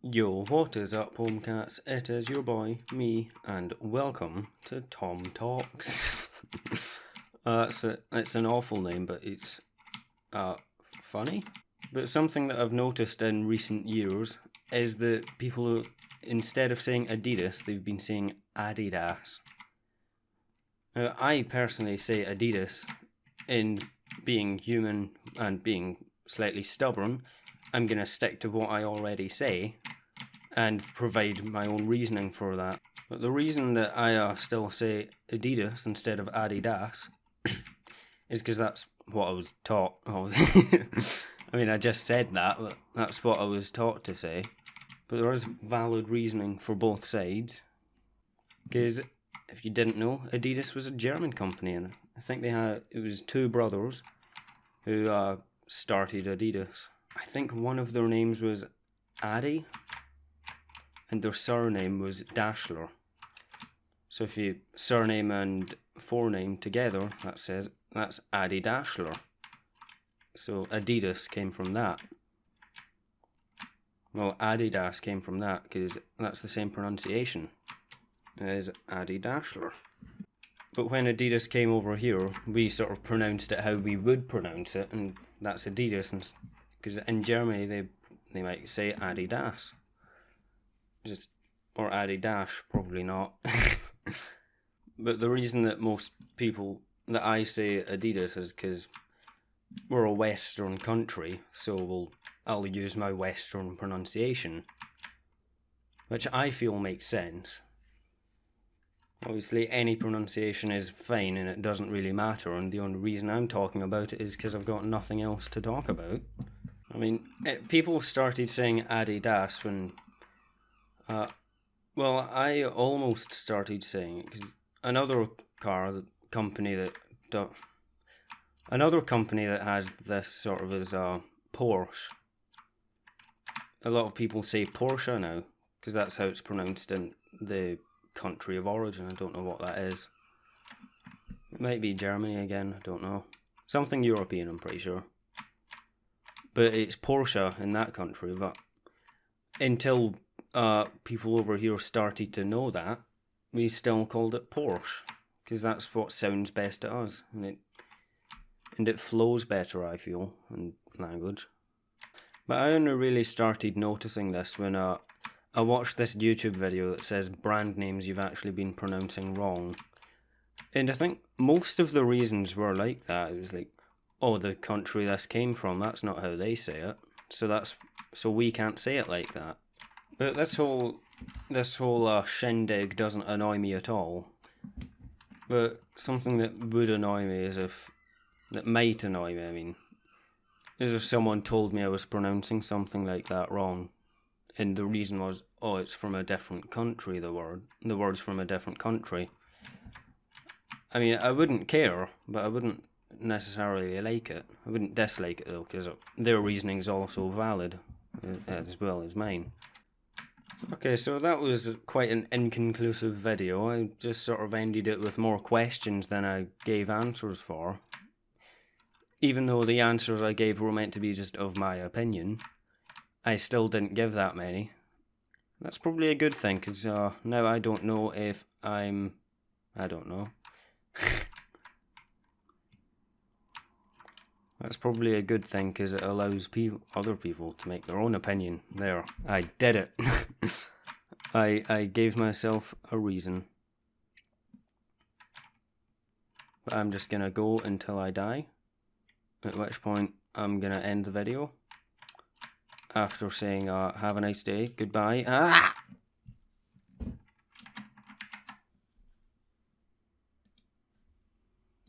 Yo, what is up, Homecats? It is your boy, me, and welcome to Tom Talks. It's an awful name, but it's funny. But something that I've noticed in recent years is that people, instead of saying Adidas, they've been saying Adidas. Now, I personally say Adidas, in being human and being slightly stubborn. I'm going to stick to what I already say and provide my own reasoning for that. But the reason that I still say Adidas instead of Adidas is because that's what I was taught. I mean, I just said that, but that's what I was taught to say. But there is valid reasoning for both sides. Because if you didn't know, Adidas was a German company, and I think it was two brothers who started Adidas. I think one of their names was Adi, and their surname was Daschler. So if you surname and forename together, that's Adi Daschler. So Adidas came from that. Well, Adidas came from that because that's the same pronunciation as Adi Daschler. But when Adidas came over here, we sort of pronounced it how we would pronounce it, and that's Adidas. Because in Germany they might say Adidas, or Adidas, probably not. But the reason that most people that I say Adidas is because we're a Western country, so I'll use my Western pronunciation, which I feel makes sense. Obviously, any pronunciation is fine and it doesn't really matter, and the only reason I'm talking about it is because I've got nothing else to talk about. I mean, people started saying Adidas when, I almost started saying it because another company that has this sort of is Porsche. A lot of people say Porsche now because that's how it's pronounced in the country of origin. I don't know what that is. It might be Germany again, I don't know. Something European, I'm pretty sure. But it's Porsche in that country. But until people over here started to know that, we still called it Porsche because that's what sounds best to us, and it flows better, I feel, in language. But I only really started noticing this when I watched this YouTube video that says brand names you've actually been pronouncing wrong. And I think most of the reasons were like that. It was like, oh, the country this came from, that's not how they say it. So we can't say it like that. But this whole shindig doesn't annoy me at all. But something that would annoy me is that might annoy me, I mean, is if someone told me I was pronouncing something like that wrong. And the reason was, oh, it's from a different country, the word's from a different country. I mean, I wouldn't care, but I wouldn't necessarily like it. I wouldn't dislike it, though, because their reasoning's also valid, as well as mine. Okay, so that was quite an inconclusive video. I just sort of ended it with more questions than I gave answers for. Even though the answers I gave were meant to be just of my opinion, I still didn't give that many. That's probably a good thing, because now I don't know if I don't know. That's probably a good thing, because it allows other people to make their own opinion. There, I did it. I gave myself a reason. But I'm just going to go until I die, at which point I'm going to end the video. After saying, have a nice day, goodbye.